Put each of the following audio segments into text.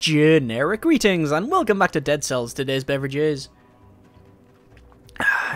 Generic greetings and welcome back to Dead Cells. Today's beverage is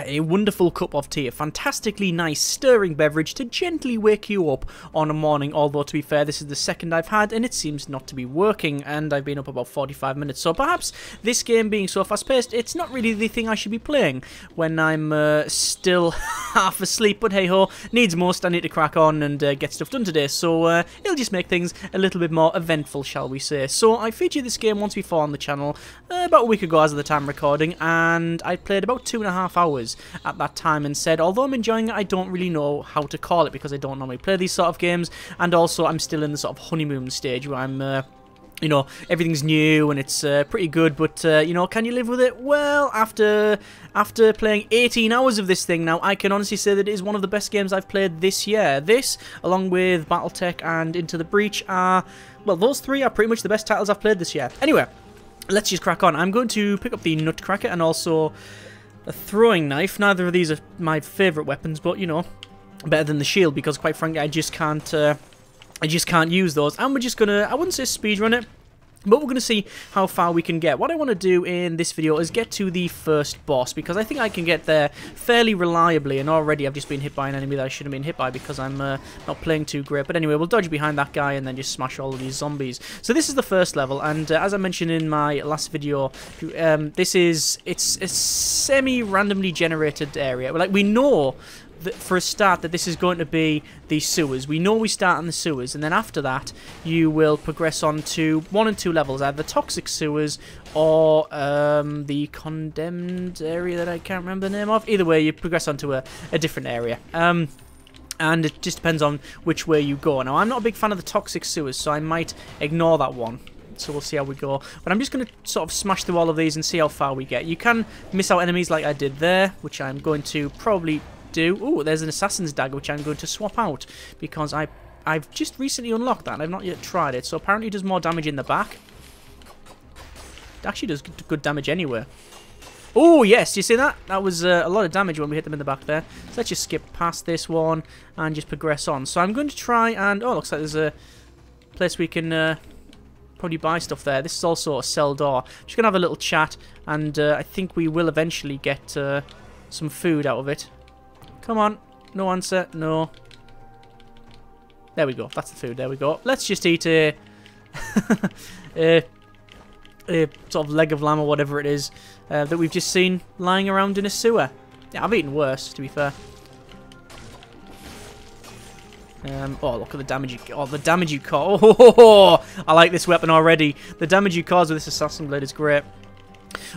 a wonderful cup of tea, a fantastically nice stirring beverage to gently wake you up on a morning, although to be fair this is the second I've had and it seems not to be working and I've been up about 45 minutes, so perhaps this game being so fast paced it's not really the thing I should be playing when I'm still half asleep, but hey ho, needs must, I need to crack on and get stuff done today, so it'll just make things a little bit more eventful, shall we say. So I featured this game once before on the channel about a week ago as of the time recording, and I played about 2.5 hours at that time and said, although I'm enjoying it, I don't really know how to call it because I don't normally play these sort of games, and also I'm still in the sort of honeymoon stage where I'm you know, everything's new and it's pretty good, but you know, can you live with it? Well, after playing 18 hours of this thing now, I can honestly say that it is one of the best games I've played this year. This, along with Battletech and Into the Breach, are, well, those three are pretty much the best titles I've played this year. Anyway, let's just crack on. I'm going to pick up the Nutcracker and also a throwing knife. Neither of these are my favourite weapons, but you know, better than the shield because quite frankly I just can't use those. And we're just gonna, I wouldn't say speedrun it, but we're going to see how far we can get. What I want to do in this video is get to the first boss, because I think I can get there fairly reliably, and already I've just been hit by an enemy that I shouldn't have been hit by because I'm not playing too great. But anyway, we'll dodge behind that guy and then just smash all of these zombies. So this is the first level, and as I mentioned in my last video, it's a semi-randomly generated area. Like, we know for a start that this is going to be the sewers. We know we start in the sewers, and then after that you will progress on to 1 and 2 levels, either toxic sewers or the condemned area that I can't remember the name of. Either way, you progress onto a different area. And it just depends on which way you go. Now, I'm not a big fan of the toxic sewers, so I might ignore that one. So we'll see how we go. But I'm just going to sort of smash through all of these and see how far we get. You can miss out enemies like I did there, which I'm going to probably do. Oh, there's an assassin's dagger which I'm going to swap out because I've just recently unlocked that and I've not yet tried it. So apparently it does more damage in the back. It actually does good damage anywhere. Oh yes, you see that? That was a lot of damage when we hit them in the back there. So let's just skip past this one and just progress on. So I'm going to try and, oh, looks like there's a place we can probably buy stuff there. This is also a cell door. Just gonna have a little chat, and I think we will eventually get some food out of it. Come on, no answer, no. There we go, that's the food, there we go. Let's just eat a sort of leg of lamb or whatever it is that we've just seen lying around in a sewer. Yeah, I've eaten worse, to be fair. Oh, look at the damage you... Oh, the damage you cause. Oh, I like this weapon already. The damage you cause with this assassin blade is great.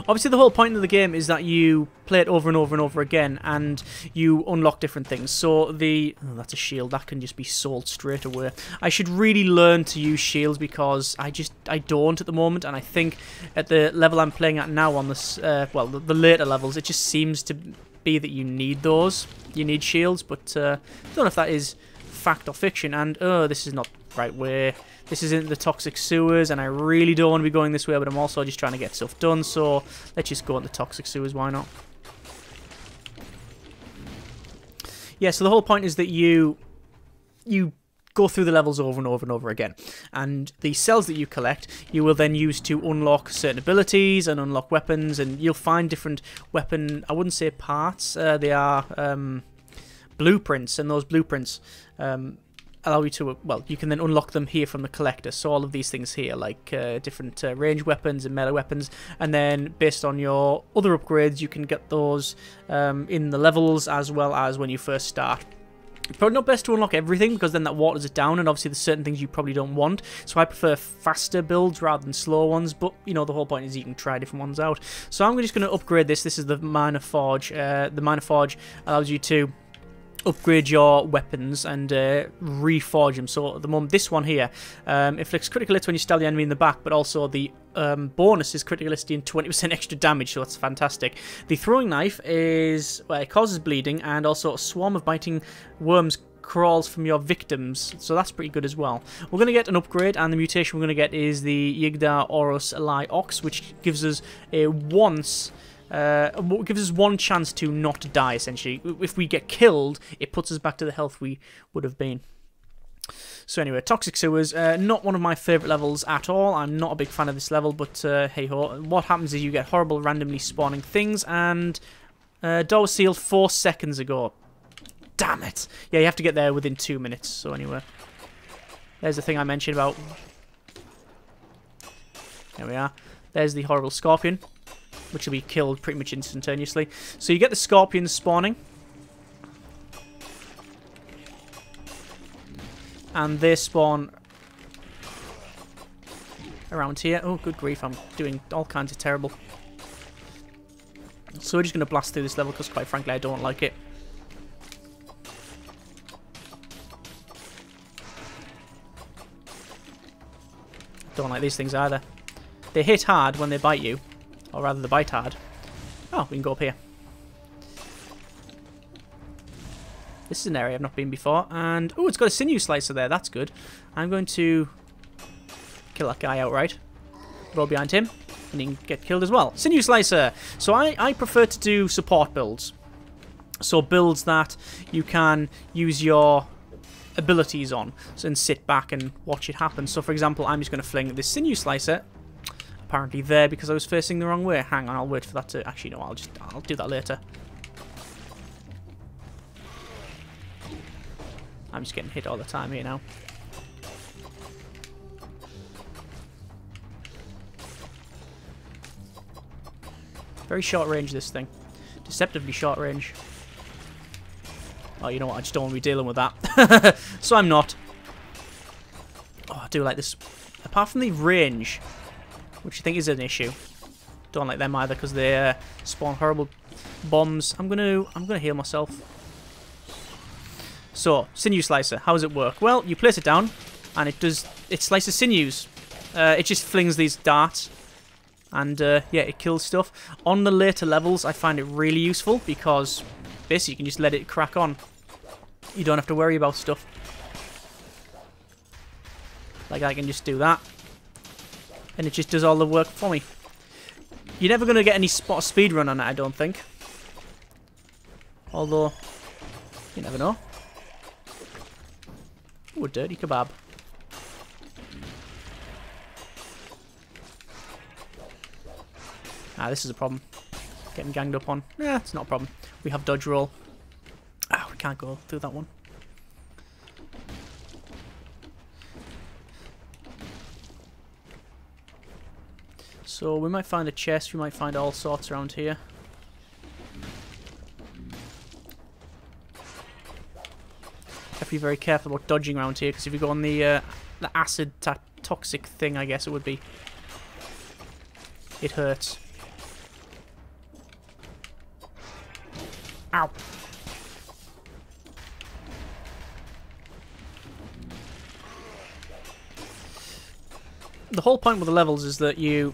Obviously, the whole point of the game is that you play it over and over and over again, and you unlock different things. So the... Oh, that's a shield. That can just be sold straight away. I should really learn to use shields because I don't at the moment, and I think at the level I'm playing at now on this... well, the later levels, it just seems to be that you need those. You need shields, but I don't know if that is fact or fiction. And, oh, this is not the right way. This isn't the toxic sewers, and I really don't want to be going this way, but I'm also just trying to get stuff done, so let's just go in the toxic sewers, why not? Yeah, so the whole point is that you go through the levels over and over and over again, and the cells that you collect, you will then use to unlock certain abilities and unlock weapons, and you'll find different weapon, I wouldn't say parts, they are blueprints, and those blueprints allow you to, well, you can then unlock them here from the collector. So all of these things here, like different range weapons and melee weapons, and then based on your other upgrades, you can get those in the levels as well as when you first start. Probably not best to unlock everything because then that waters it down, and obviously there's certain things you probably don't want. So I prefer faster builds rather than slow ones, but you know, the whole point is you can try different ones out. So I'm just going to upgrade this. This is the Minor Forge. The Minor Forge allows you to upgrade your weapons and reforge them. So at the moment, this one here inflicts critical hits when you stab the enemy in the back, but also the bonus is critical hits and 20% extra damage, so that's fantastic. The throwing knife is, well, it causes bleeding, and also a swarm of biting worms crawls from your victims, so that's pretty good as well. We're going to get an upgrade, and the mutation we're going to get is the Yigdar Oros Eli Ox, which gives us a gives us one chance to not die, essentially. If we get killed, it puts us back to the health we would have been. So anyway, Toxic Sewers, not one of my favourite levels at all. I'm not a big fan of this level, but hey-ho. What happens is you get horrible randomly spawning things, and door was sealed 4 seconds ago. Damn it. Yeah, you have to get there within 2 minutes. So anyway, there's the thing I mentioned about... There we are. There's the horrible scorpion, which will be killed pretty much instantaneously. So you get the scorpions spawning. And they spawn around here. Oh, good grief, I'm doing all kinds of terrible. So we're just going to blast through this level because, quite frankly, I don't like it. Don't like these things either. They hit hard when they bite you. Or rather, they bite hard. Oh, we can go up here. This is an area I've not been before. And, oh, it's got a sinew slicer there. That's good. I'm going to kill that guy outright. Roll behind him. And he can get killed as well. Sinew slicer! So I prefer to do support builds. So builds that you can use your abilities on. So, and sit back and watch it happen. So, for example, I'm just going to fling this sinew slicer apparently there because I was facing the wrong way. Hang on, I'll wait for that to... Actually, no, I'll do that later. I'm just getting hit all the time here now. Very short range, this thing. Deceptively short range. Oh, you know what? I just don't want to be dealing with that. So I'm not. Oh, I do like this. Apart from the range, which I think is an issue. Don't like them either because they spawn horrible bombs. I'm gonna heal myself. So, sinew slicer, how does it work? Well, you place it down, and it slices sinews. It just flings these darts, and yeah, it kills stuff. On the later levels, I find it really useful, because basically you can just let it crack on. You don't have to worry about stuff. Like, I can just do that, and it just does all the work for me. You're never going to get any speed run on it, I don't think. Although, you never know. Ooh, a dirty kebab. Ah, this is a problem. Getting ganged up on. Yeah, it's not a problem. We have dodge roll. Ah, we can't go through that one. So we might find a chest. We might find all sorts around here. Have to be very careful about dodging around here, because if you go on the acid toxic thing, I guess it would be, it hurts. Ow. The whole point with the levels is that you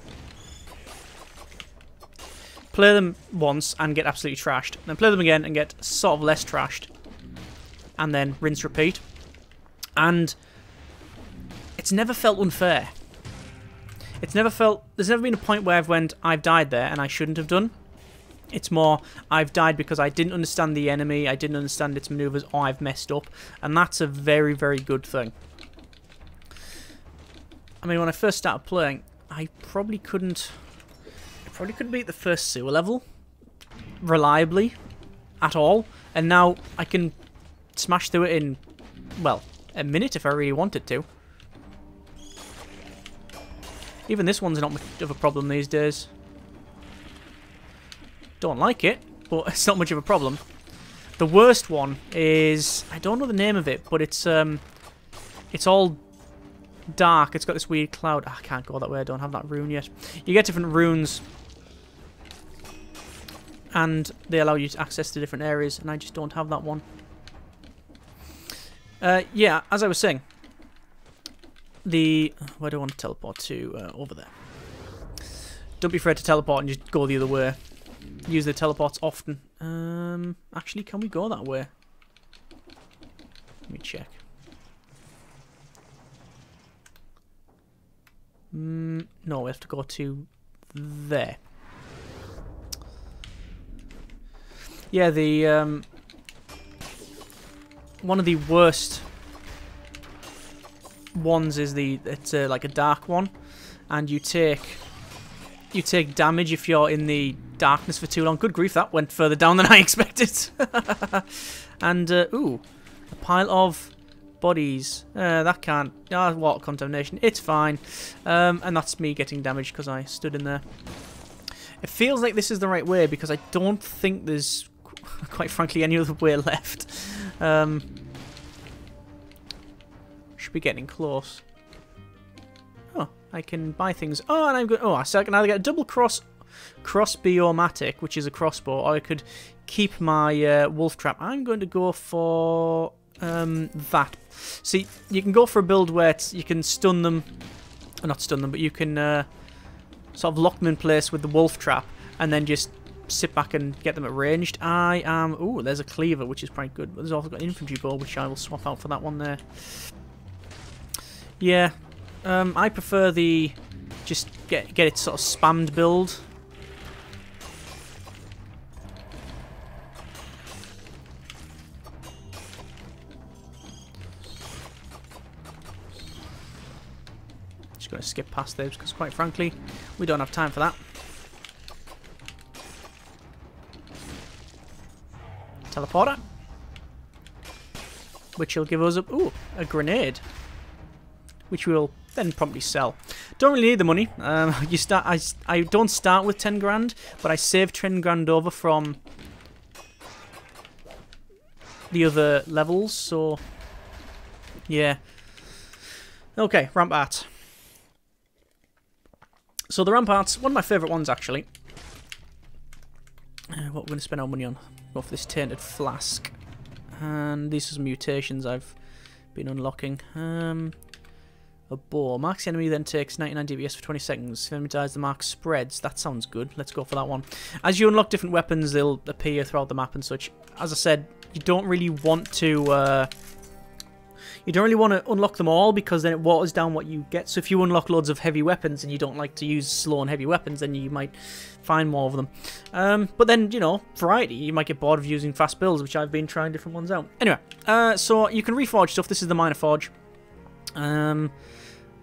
play them once and get absolutely trashed, then play them again and get sort of less trashed, and then rinse repeat. And it's never felt unfair. It's never felt... There's never been a point where I've died there and I shouldn't have done. It's more, I've died because I didn't understand the enemy, I didn't understand its maneuvers, or I've messed up. And that's a very, very good thing. I mean, when I first started playing, I probably couldn't beat the first sewer level reliably at all. And now I can smash through it in, well, a minute if I really wanted to. Even this one's not much of a problem these days. Don't like it, but it's not much of a problem. The worst one is, I don't know the name of it, but it's all dark. It's got this weird cloud. I can't go that way. I don't have that rune yet. You get different runes, and they allow you to access to different areas, and I just don't have that one. Yeah, as I was saying, where do I want to teleport to? Over there. Don't be afraid to teleport and just go the other way. Use the teleports often. Actually, can we go that way? Let me check. No, we have to go to there. Yeah, the one of the worst ones is it's like a dark one, and you take damage if you're in the darkness for too long. Good grief, that went further down than I expected. And ooh, a pile of bodies. That can't. Water contamination. It's fine. And that's me getting damaged because I stood in there. It feels like this is the right way because I don't think there's, quite frankly, any other way left. Should be getting close. Oh, I can buy things. Oh, and I'm good. Oh, so I can either get a double crossbow-matic, which is a crossbow, or I could keep my wolf trap. I'm going to go for that. See, you can go for a build where you can stun them, not stun them, but you can sort of lock them in place with the wolf trap, and then just sit back and get them at ranged. I am... Ooh, there's a cleaver, which is quite good. But there's also got an infantry bow, which I will swap out for that one there. Yeah, I prefer the... Just get it sort of spammed build. Just going to skip past those because, quite frankly, we don't have time for that. Teleporter, which will give us a grenade, which we'll then probably sell. Don't really need the money. I don't start with 10 grand, but I save 10 grand over from the other levels. So yeah. Okay, Rampart. So the Rampart's one of my favourite ones, actually. What we're going to spend our money on? Go for this tainted flask. And these are some mutations I've been unlocking. A bow. Marks the enemy, then takes 99 DPS for 20 seconds. If the enemy dies, the mark spreads. That sounds good. Let's go for that one. As you unlock different weapons, they'll appear throughout the map and such. As I said, you don't really want to... You don't really want to unlock them all because then it waters down what you get. So if you unlock loads of heavy weapons and you don't like to use slow and heavy weapons, then you might find more of them. But then, you know, variety. You might get bored of using fast builds, which I've been trying different ones out. Anyway, so you can reforge stuff. This is the minor forge. I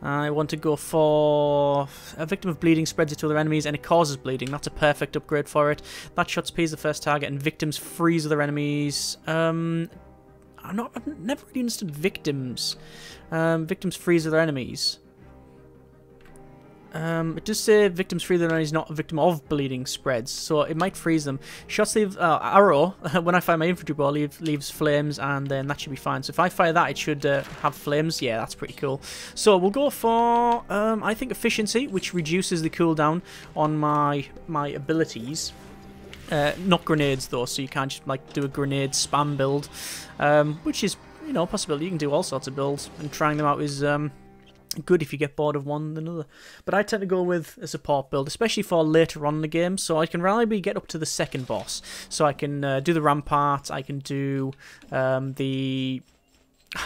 want to go for a victim of bleeding spreads it to other enemies and it causes bleeding. That's a perfect upgrade for it. That shot speeds the first target and victims freeze other enemies. I've never really understood victims. Victims freeze other enemies. It does say victims freeze other enemies, not a victim of bleeding spreads, so it might freeze them. Shots leave arrow. When I fire my infantry ball, leaves flames, and then that should be fine. So if I fire that, it should have flames. Yeah, that's pretty cool. So we'll go for I think efficiency, which reduces the cooldown on my abilities. Not grenades though, so you can't just like do a grenade spam build, which is, you know, a possibility. You can do all sorts of builds, and trying them out is good if you get bored of one than another. But I tend to go with a support build, especially for later on in the game, so I can reliably get up to the second boss. So I can do the Rampart, I can do the...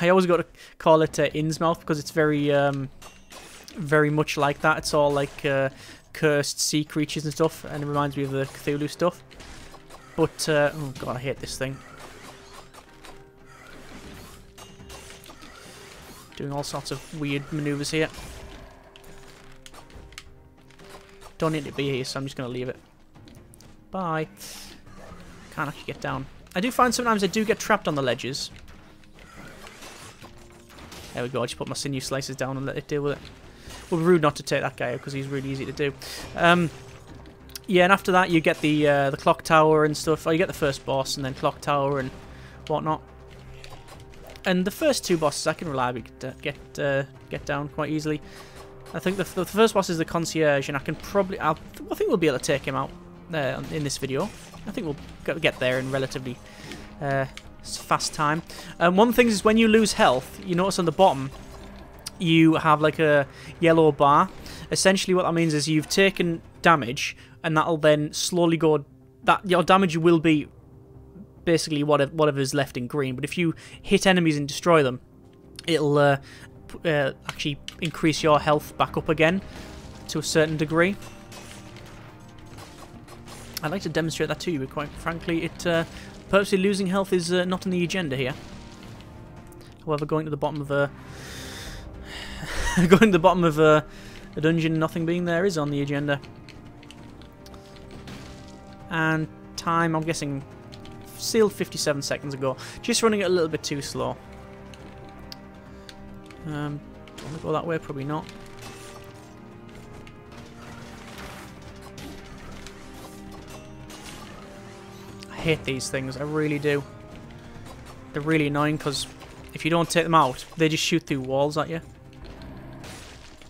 I always got to call it Innsmouth because it's very very much like that. It's all like cursed sea creatures and stuff, and it reminds me of the Cthulhu stuff. But, oh god, I hate this thing. Doing all sorts of weird maneuvers here. Don't need to be here, so I'm just going to leave it. Bye. Can't actually get down. I do find sometimes I do get trapped on the ledges. There we go, I just put my sinew slices down and let it deal with it. It would be rude not to take that guy out because he's really easy to do. Yeah, and after that you get the clock tower and stuff. Or you get the first boss and then clock tower and whatnot. And the first two bosses I can reliably get down quite easily. I think the first boss is the Concierge, and I can probably... I think we'll be able to take him out in this video. I think we'll get there in relatively fast time. One thing is when you lose health, you notice on the bottom you have like a yellow bar. Essentially what that means is you've taken damage, and that'll then slowly go... Your damage will be basically whatever is left in green, but if you hit enemies and destroy them, it'll actually increase your health back up again to a certain degree. I'd like to demonstrate that to you, but quite frankly, purposely losing health is not on the agenda here. However, going to the bottom of going to the bottom of a dungeon, nothing being there is on the agenda. And time, I'm guessing, sealed 57 seconds ago. Just running it a little bit too slow. Do I want to go that way? Probably not. I hate these things, I really do. They're really annoying because if you don't take them out, they just shoot through walls at you.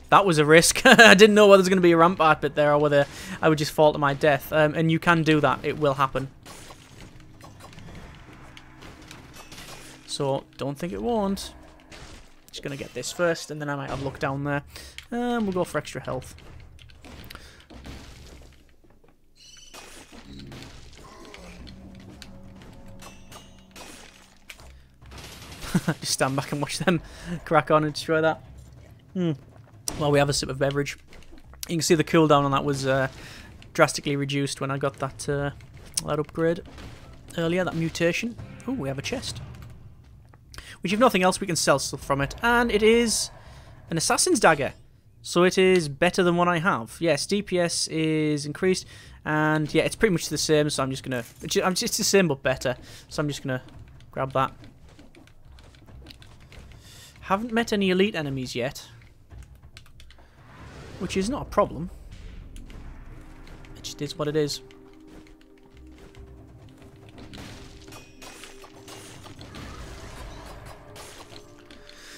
That was a risk. I didn't know whether there's going to be a rampart bit there or whether I would just fall to my death. And you can do that. It will happen. So, don't think it won't. Just going to get this first, and then I might have a look down there. We'll go for extra health. Just stand back and watch them crack on and destroy that. Well, we have a sip of beverage. You can see the cooldown on that was drastically reduced when I got that upgrade earlier, that mutation. Oh, we have a chest. Which, if nothing else, we can sell stuff from it. And it is an assassin's dagger. So it is better than one I have. Yes, DPS is increased. And yeah, it's pretty much the same, so I'm just going to... It's the same but better. So I'm just going to grab that. Haven't met any elite enemies yet. Which is not a problem. It just is what it is.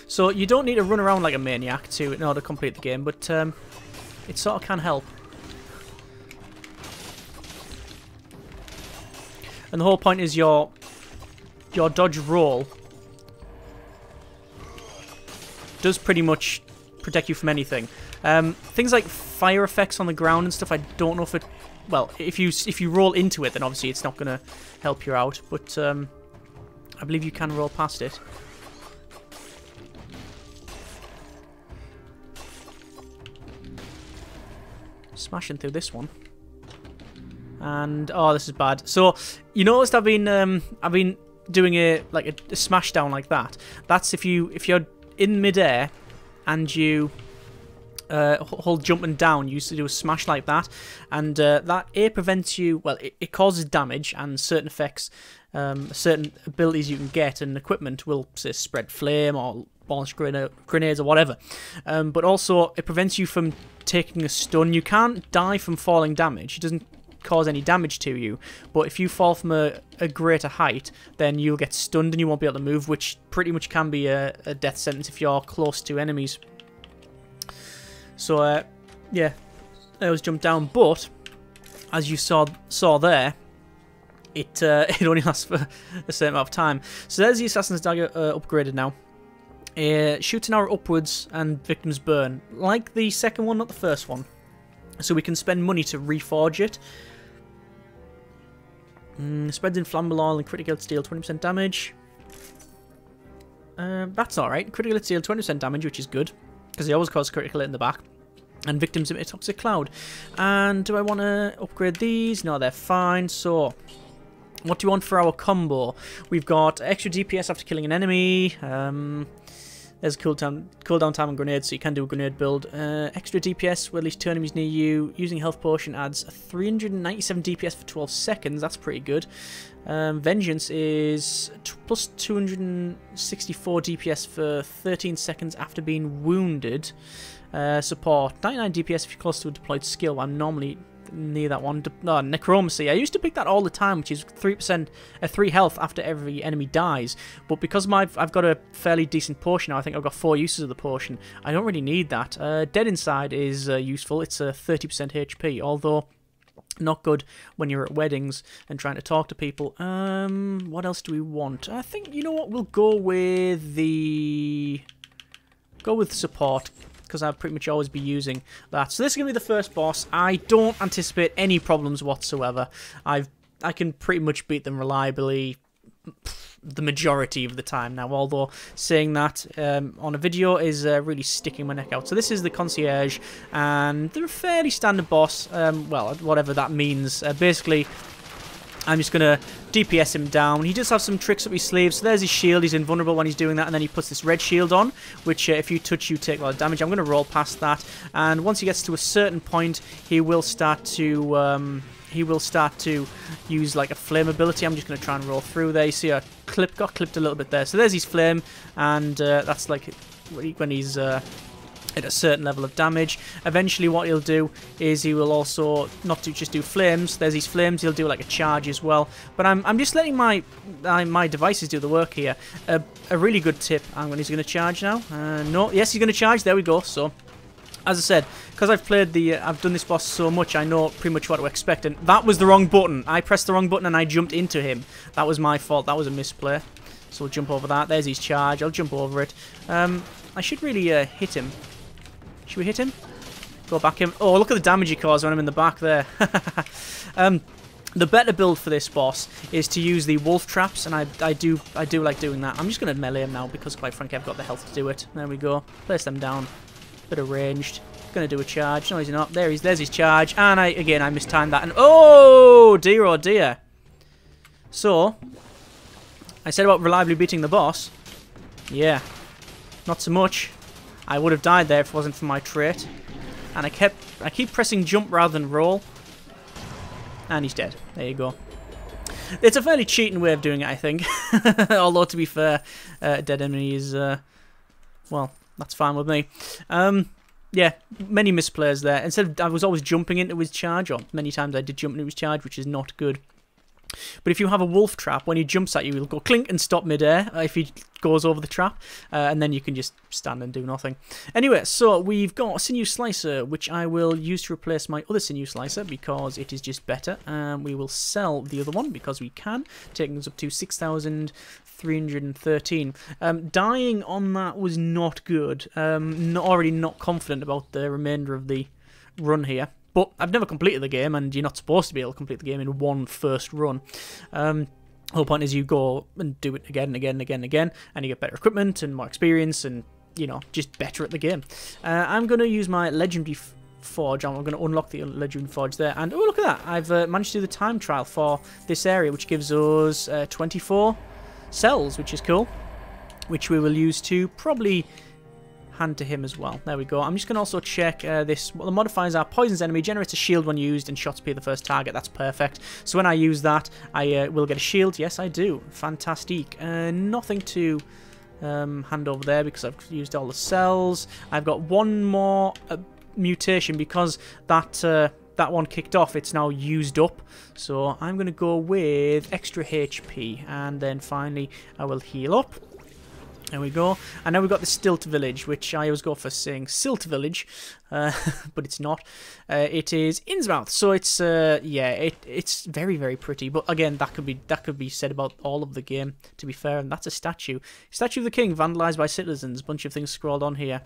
So you don't need to run around like a maniac in order to complete the game, but it sort of can help. And the whole point is your dodge roll does pretty much protect you from anything. Things like fire effects on the ground and stuff, I don't know if it... Well, if you roll into it, then obviously it's not going to help you out, but I believe you can roll past it. Smashing through this one. And oh, this is bad. So you noticed I've been doing a smash down like that. That's if you're in midair and you hold jumping down, you used to do a smash like that, and that prevents you. Well, it causes damage, and certain effects, certain abilities you can get and equipment will say spread flame or launch grenades or whatever. But also it prevents you from taking a stun. You can't die from falling damage. It doesn't cause any damage to you, but if you fall from a greater height, then you'll get stunned and you won't be able to move, which pretty much can be a death sentence if you're close to enemies. So yeah, I was jumped down, but as you saw there, it only lasts for a certain amount of time. So there's the Assassin's Dagger upgraded now. Shoots an arrow upwards and victims burn, like the second one, not the first one. So we can spend money to reforge it. Spreads inflammable oil and critical hit deal 20% damage. That's alright. Critical hit deal 20% damage, which is good, because they always cause critical hit in the back. And victims emit a toxic cloud. And do I want to upgrade these? No, they're fine. So, what do you want for our combo? We've got extra DPS after killing an enemy. There's a cooldown time on grenades, so you can do a grenade build. Extra DPS with at least 2 enemies near you. Using a health potion adds 397 DPS for 12 seconds. That's pretty good. Vengeance is plus 264 DPS for 13 seconds after being wounded. Support 99 DPS if you're close to a deployed skill. I'm normally near that one. Necromancy. I used to pick that all the time, which is 3 health after every enemy dies. But because I've got a fairly decent potion now, I think I've got 4 uses of the potion. I don't really need that. Dead Inside is useful. It's a 30% HP, although not good when you're at weddings and trying to talk to people. What else do we want? I think, you know what, we'll go with support, because I'll pretty much always be using that. So this is going to be the first boss. I don't anticipate any problems whatsoever. I can pretty much beat them reliably the majority of the time now, although saying that on a video is really sticking my neck out. So this is the Concierge, and they're a fairly standard boss, well, whatever that means. Basically, I'm just going to DPS him down. He does have some tricks up his sleeve. So there's his shield. He's invulnerable when he's doing that. And then he puts this red shield on, which if you touch, you take a lot of damage. I'm going to roll past that. And once he gets to a certain point, he will start to use like a flame ability. I'm just going to try and roll through there. You see I got clipped a little bit there. So there's his flame. And that's like when he's... at a certain level of damage. Eventually what he'll do is he will also not just do flames. There's these flames. He'll do like a charge as well. But I'm just letting my devices do the work here. A really good tip. When he's going to charge now. No, yes, he's going to charge. There we go. So as I said, because I've done this boss so much, I know pretty much what to expect. And that was the wrong button. I pressed the wrong button and I jumped into him. That was my fault. That was a misplay. So we'll jump over that. There's his charge. I'll jump over it. I should really hit him. Should we hit him? Go back him. Oh, look at the damage he caused when I'm in the back there. The better build for this boss is to use the wolf traps, and I do like doing that. I'm just going to melee him now because, quite frankly, I've got the health to do it. There we go. Place them down. Bit of ranged. Going to do a charge. No, he's not. There's his charge. And I mistimed that. And oh dear. So, I said about reliably beating the boss. Yeah. Not so much. I would have died there if it wasn't for my trait. And I keep pressing jump rather than roll. And he's dead. There you go. It's a fairly cheating way of doing it, I think. Although, to be fair, dead enemy is, well, that's fine with me. Yeah, many misplays there. I was always jumping into his charge, or many times I did jump into his charge, which is not good. But if you have a wolf trap, when he jumps at you, he'll go clink and stop midair if he goes over the trap, and then you can just stand and do nothing. Anyway, so we've got a sinew slicer, which I will use to replace my other sinew slicer because it is just better. We will sell the other one because we can, taking us up to 6,313. Dying on that was not good. Already not confident about the remainder of the run here. But I've never completed the game, and you're not supposed to be able to complete the game in one first run. The whole point is you go and do it again and again and again and again, and you get better equipment and more experience and, you know, just better at the game. I'm going to use my legendary forge. I'm going to unlock the legendary forge there. And, oh, look at that. I've managed to do the time trial for this area, which gives us 24 cells, which is cool, which we will use to probably... hand to him as well. There we go. I'm just going to also check this. Well, the modifiers are poisons enemy, generates a shield when used, and shots appear the first target. That's perfect. So when I use that, I will get a shield. Yes, I do. Fantastic. Nothing to hand over there because I've used all the cells. I've got one more mutation because that one kicked off. It's now used up. So I'm going to go with extra HP, and then finally I will heal up. There we go. And now we've got the Stilt Village, which I always go for saying Silt Village, but it's not. It is Innsmouth, so it's yeah, it's very, very pretty. But again, that could be said about all of the game, to be fair. And that's a statue. Statue of the King vandalized by citizens. Bunch of things scrawled on here.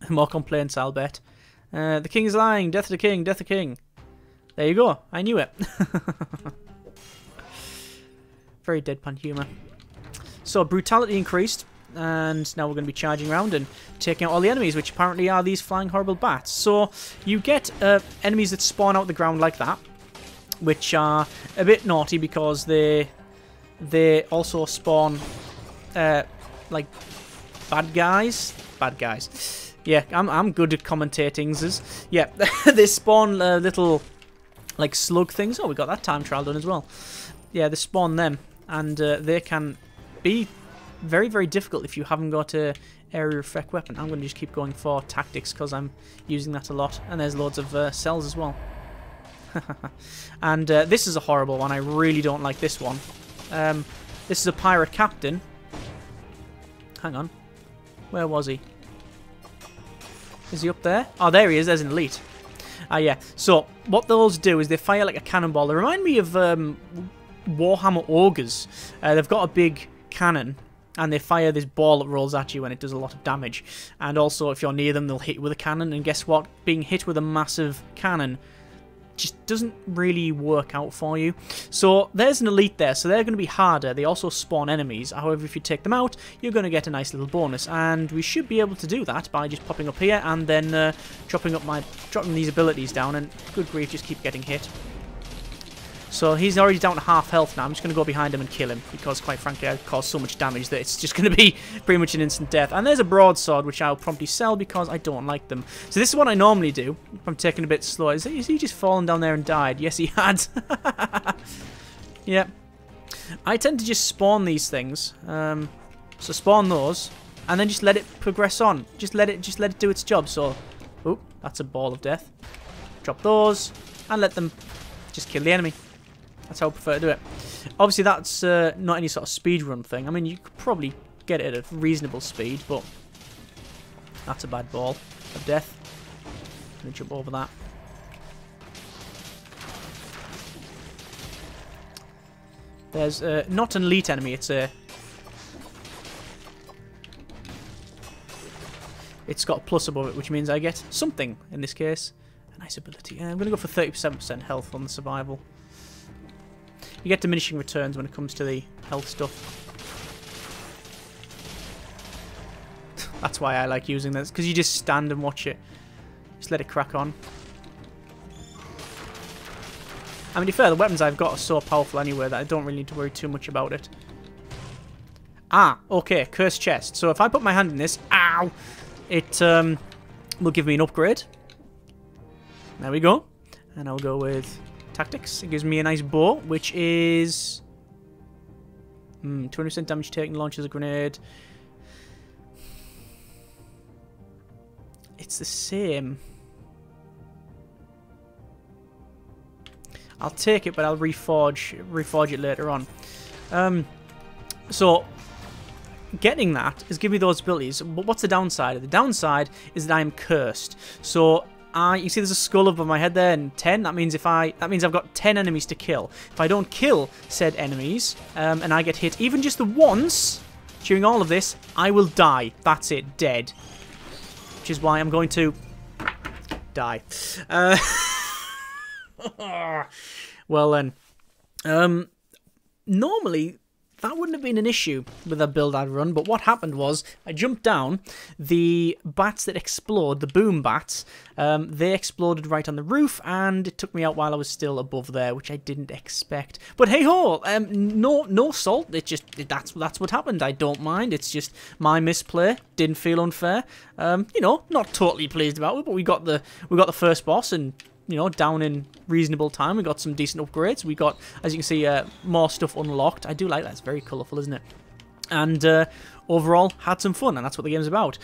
More complaints, I'll bet. The King is lying. Death the King. Death the King. There you go. I knew it. Very deadpan humour. So brutality increased. And now we're going to be charging around and taking out all the enemies, which apparently are these flying horrible bats. So you get enemies that spawn out the ground like that, which are a bit naughty because they also spawn like bad guys. Bad guys. Yeah, I'm good at commentating. Yeah, they spawn little like slug things. Oh, we got that time trial done as well. Yeah, they spawn them, and they can be very, very difficult if you haven't got a area effect weapon. I'm going to just keep going for tactics because I'm using that a lot. And there's loads of cells as well. And this is a horrible one. I really don't like this one. This is a pirate captain. Hang on. Where was he? Is he up there? Oh, there he is. There's an elite. Yeah. So what those do is they fire like a cannonball. They remind me of Warhammer ogres. They've got a big cannon, and they fire this ball that rolls at you, and it does a lot of damage. And also, if you're near them, they'll hit you with a cannon. And guess what? Being hit with a massive cannon just doesn't really work out for you. So there's an elite there, so they're going to be harder. They also spawn enemies. However, if you take them out, you're going to get a nice little bonus. And we should be able to do that by just popping up here and then dropping these abilities down. And good grief, just keep getting hit. So he's already down to half health now. I'm just going to go behind him and kill him because, quite frankly, I've caused so much damage that it's just going to be pretty much an instant death. And there's a broadsword, which I'll promptly sell because I don't like them. So this is what I normally do if I'm taking a bit slow. Is he just fallen down there and died? Yes, he had. Yeah. I tend to just spawn these things. So spawn those, and then just let it progress on. Just let it do its job. So, oh, that's a ball of death. Drop those, and let them just kill the enemy. That's how I prefer to do it. Obviously, that's not any sort of speedrun thing. I mean, you could probably get it at a reasonable speed, but that's a bad ball of death. I'm gonna jump over that. There's not an elite enemy. It's got a plus above it, which means I get something in this case. A nice ability. I'm gonna go for 37% health on the survival. You get diminishing returns when it comes to the health stuff. That's why I like using this, because you just stand and watch it. Just let it crack on. I mean, to be fair, the weapons I've got are so powerful anyway that I don't really need to worry too much about it. Ah, okay, cursed chest. So if I put my hand in this, ow, it will give me an upgrade. There we go. And I'll go with tactics. It gives me a nice bow, which is 20% damage taken, launches a grenade. It's the same. I'll take it, but I'll reforge it later on. So getting that is giving me those abilities. But what's the downside? The downside is that I am cursed. So you see there's a skull above my head there and 10. That means I've got 10 enemies to kill. If I don't kill said enemies, and I get hit even just the once during all of this, I will die. That's it, dead. Which is why I'm going to die. Well then, normally that wouldn't have been an issue with a build I'd run, but what happened was I jumped down, the bats that explode, the boom bats, they exploded right on the roof, and it took me out while I was still above there, which I didn't expect. But hey ho, no salt. That's what happened. I don't mind. It's just my misplay. Didn't feel unfair. You know, not totally pleased about it, but we got the first boss and, you know, down in reasonable time. We got some decent upgrades. We got, as you can see, more stuff unlocked. I do like that. It's very colourful, isn't it? And overall, had some fun, and that's what the game's about.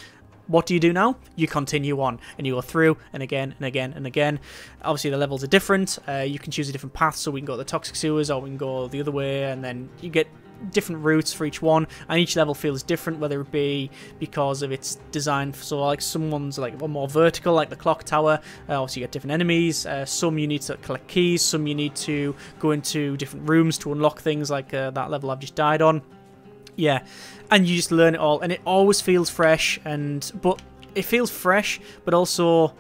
What do you do now? You continue on, and you go through, and again, and again, and again. Obviously, the levels are different. You can choose a different path, so we can go the toxic sewers, or we can go the other way, and then you get different routes for each one, and each level feels different, whether it be because of its design. So like some ones like more vertical, like the clock tower, obviously you get different enemies. Some you need to collect keys, some you need to go into different rooms to unlock things, like that level I've just died on. Yeah, and you just learn it all, and it always feels fresh, but it feels fresh but also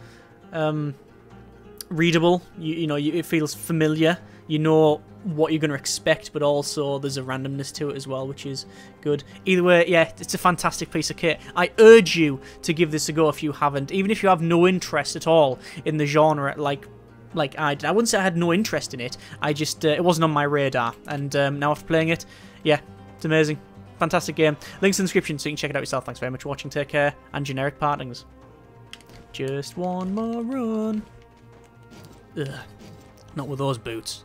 readable. It feels familiar. You know what you're going to expect, but also there's a randomness to it as well, which is good. Either way, yeah, it's a fantastic piece of kit. I urge you to give this a go if you haven't, even if you have no interest at all in the genre, like I did. I wouldn't say I had no interest in it, I just, it wasn't on my radar, and now after playing it, yeah, it's amazing. Fantastic game. Links in the description so you can check it out yourself. Thanks very much for watching, take care, and generic partings. Just one more run. Ugh, not with those boots.